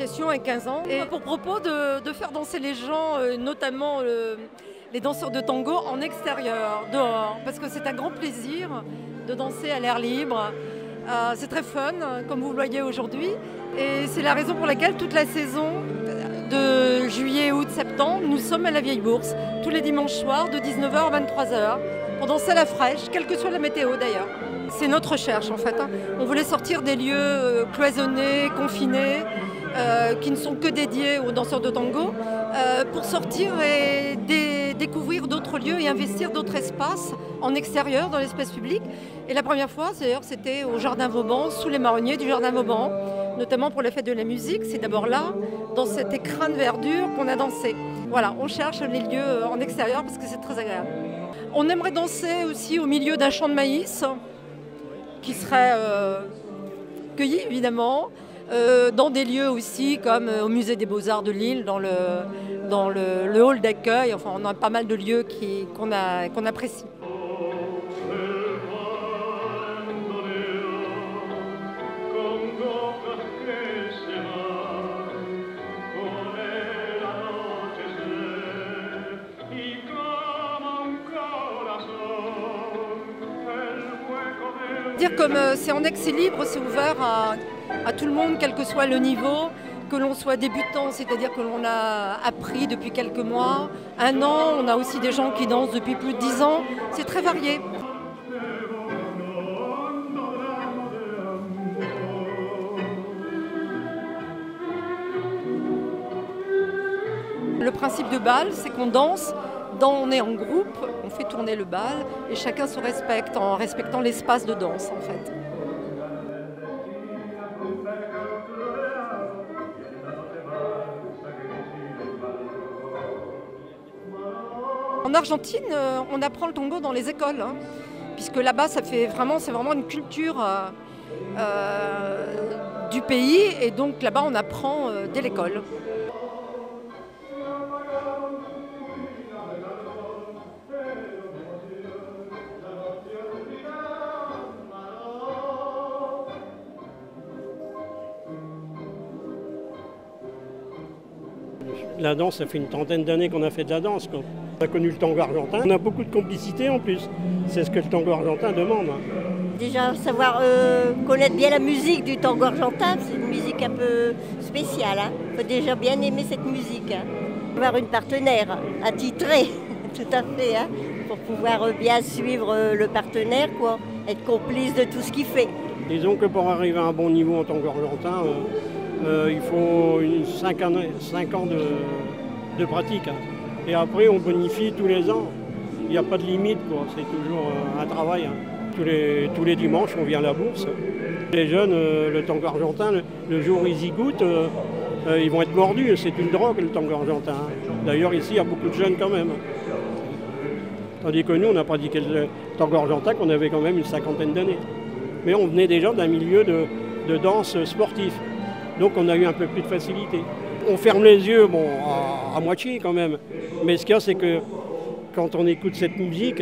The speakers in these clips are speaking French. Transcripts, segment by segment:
association à 15 ans et pour propos de faire danser les gens, notamment les danseurs de tango en extérieur, dehors, parce que c'est un grand plaisir de danser à l'air libre. C'est très fun, comme vous le voyez aujourd'hui, et c'est la raison pour laquelle toute la saison de juillet, août, septembre, nous sommes à la Vieille Bourse, tous les dimanches soirs de 19h à 23h, pour danser à la fraîche, quelle que soit la météo d'ailleurs. C'est notre recherche en fait. On voulait sortir des lieux cloisonnés, confinés, qui ne sont que dédiés aux danseurs de tango, pour sortir et découvrir d'autres lieux et investir d'autres espaces en extérieur, dans l'espace public. Et la première fois, d'ailleurs, c'était au Jardin Vauban, sous les marronniers du Jardin Vauban, notamment pour la fête de la musique. C'est d'abord là, dans cet écrin de verdure, qu'on a dansé. Voilà, on cherche les lieux en extérieur parce que c'est très agréable. On aimerait danser aussi au milieu d'un champ de maïs, qui serait cueilli évidemment, dans des lieux aussi comme au musée des Beaux-Arts de Lille, dans le hall d'accueil. Enfin, on a pas mal de lieux qu'on apprécie. Dire comme c'est en accès libre, c'est ouvert à tout le monde, quel que soit le niveau, que l'on soit débutant, c'est-à-dire que l'on a appris depuis quelques mois, un an, on a aussi des gens qui dansent depuis plus de 10 ans, c'est très varié. Le principe de bal, c'est qu'on danse, on est en groupe, on fait tourner le bal et chacun se respecte en respectant l'espace de danse en fait. En Argentine, on apprend le tango dans les écoles, puisque là-bas, c'est vraiment une culture du pays, et donc là-bas, on apprend dès l'école. La danse, ça fait une trentaine d'années qu'on a fait de la danse. On a connu le tango argentin. On a beaucoup de complicité en plus. C'est ce que le tango argentin demande. Déjà, savoir connaître bien la musique du tango argentin, c'est une musique un peu spéciale. Il faut déjà bien aimer cette musique. Avoir une partenaire attitrée, tout à fait, pour pouvoir bien suivre le partenaire, quoi, être complice de tout ce qu'il fait. Disons que pour arriver à un bon niveau en tango argentin, il faut 5 ans de pratique. Et après, on bonifie tous les ans. Il n'y a pas de limite, quoi. C'est toujours un travail. Tous les dimanches, on vient à la bourse. Les jeunes, le tango argentin, le jour où ils y goûtent, ils vont être mordus. C'est une drogue, le tango argentin. D'ailleurs, ici, il y a beaucoup de jeunes quand même. Tandis que nous, on a pratiqué le tango argentin qu'on avait quand même une cinquantaine d'années. Mais on venait déjà d'un milieu de danse sportif. Donc on a eu un peu plus de facilité. On ferme les yeux, bon, à moitié quand même. Mais ce qu'il y a, c'est que quand on écoute cette musique,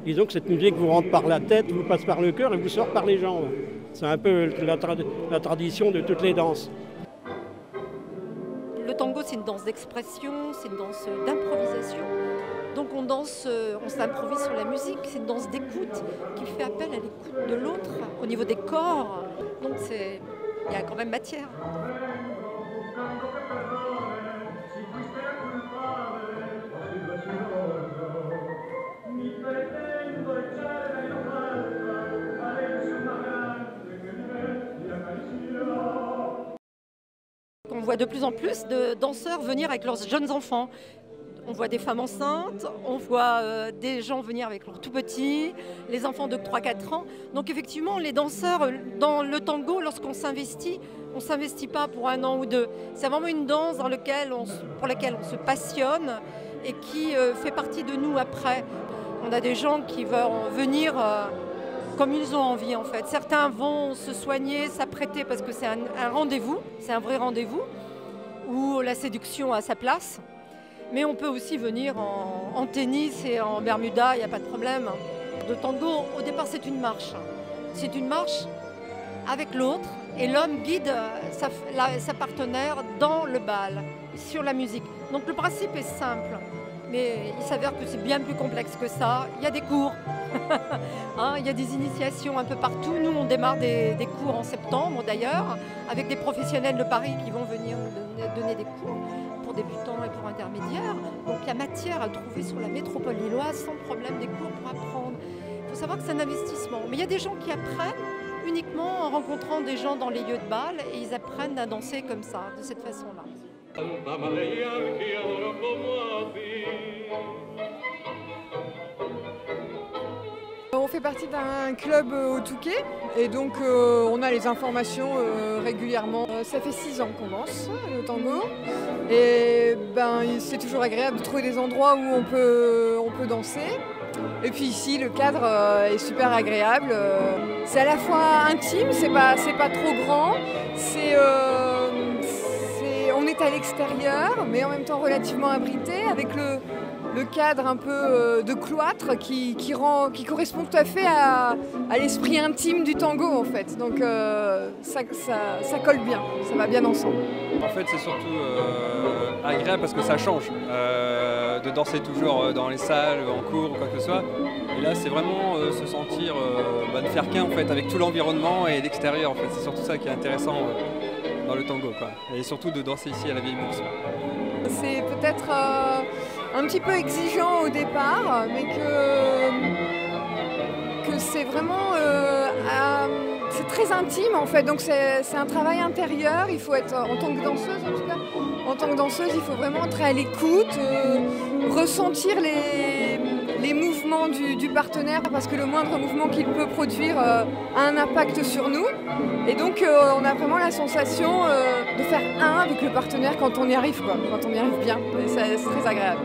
disons que cette musique vous rentre par la tête, vous passe par le cœur et vous sort par les jambes. C'est un peu la tradition de toutes les danses. Le tango, c'est une danse d'expression, c'est une danse d'improvisation. Donc on danse, on s'improvise sur la musique, c'est une danse d'écoute qui fait appel à l'écoute de l'autre au niveau des corps. Donc il y a quand même matière. On voit de plus en plus de danseurs venir avec leurs jeunes enfants. On voit des femmes enceintes, on voit des gens venir avec leurs tout petits, les enfants de 3-4 ans. Donc effectivement, les danseurs, dans le tango, lorsqu'on s'investit, on ne s'investit pas pour 1 an ou 2. C'est vraiment une danse pour laquelle on se passionne et qui fait partie de nous après. On a des gens qui vont venir comme ils ont envie en fait. Certains vont se soigner, s'apprêter parce que c'est un rendez-vous, c'est un vrai rendez-vous, où la séduction a sa place. Mais on peut aussi venir en tennis et en Bermuda, il n'y a pas de problème. Le tango, au départ, c'est une marche. C'est une marche avec l'autre, et l'homme guide sa partenaire dans le bal, sur la musique. Donc le principe est simple, mais il s'avère que c'est bien plus complexe que ça. Il y a des cours, hein, il y a des initiations un peu partout. Nous, on démarre des cours en septembre d'ailleurs, avec des professionnels de Paris qui vont venir nous donner des cours pour débutants et pour intermédiaires. Donc il y a matière à trouver sur la métropole lilloise sans problème des cours pour apprendre. Il faut savoir que c'est un investissement. Mais il y a des gens qui apprennent uniquement en rencontrant des gens dans les lieux de bal et ils apprennent à danser comme ça, de cette façon-là. On fait partie d'un club au Touquet et donc on a les informations régulièrement. Ça fait 6 ans qu'on danse le tango et c'est toujours agréable de trouver des endroits où on peut danser. Et puis ici le cadre est super agréable. C'est à la fois intime, c'est pas trop grand, on est à l'extérieur mais en même temps relativement abrité avec le cadre un peu de cloître qui correspond tout à fait à l'esprit intime du tango en fait. Donc ça colle bien, ça va bien ensemble. En fait c'est surtout agréable parce que ça change de danser toujours dans les salles, en cours ou quoi que ce soit. Et là c'est vraiment se sentir de faire qu'un en fait avec tout l'environnement et l'extérieur en fait. C'est surtout ça qui est intéressant dans le tango quoi. Et surtout de danser ici à la Vieille Bourse. C'est peut-être un petit peu exigeant au départ, mais que c'est vraiment c'est très intime en fait, donc c'est un travail intérieur. Il faut être, en tant que danseuse en tout cas, en tant que danseuse, il faut vraiment être à l'écoute, ressentir les mouvements du partenaire, parce que le moindre mouvement qu'il peut produire a un impact sur nous. Et donc on a vraiment la sensation de faire un avec le partenaire quand on y arrive, quoi, quand on y arrive bien. Et c'est très agréable.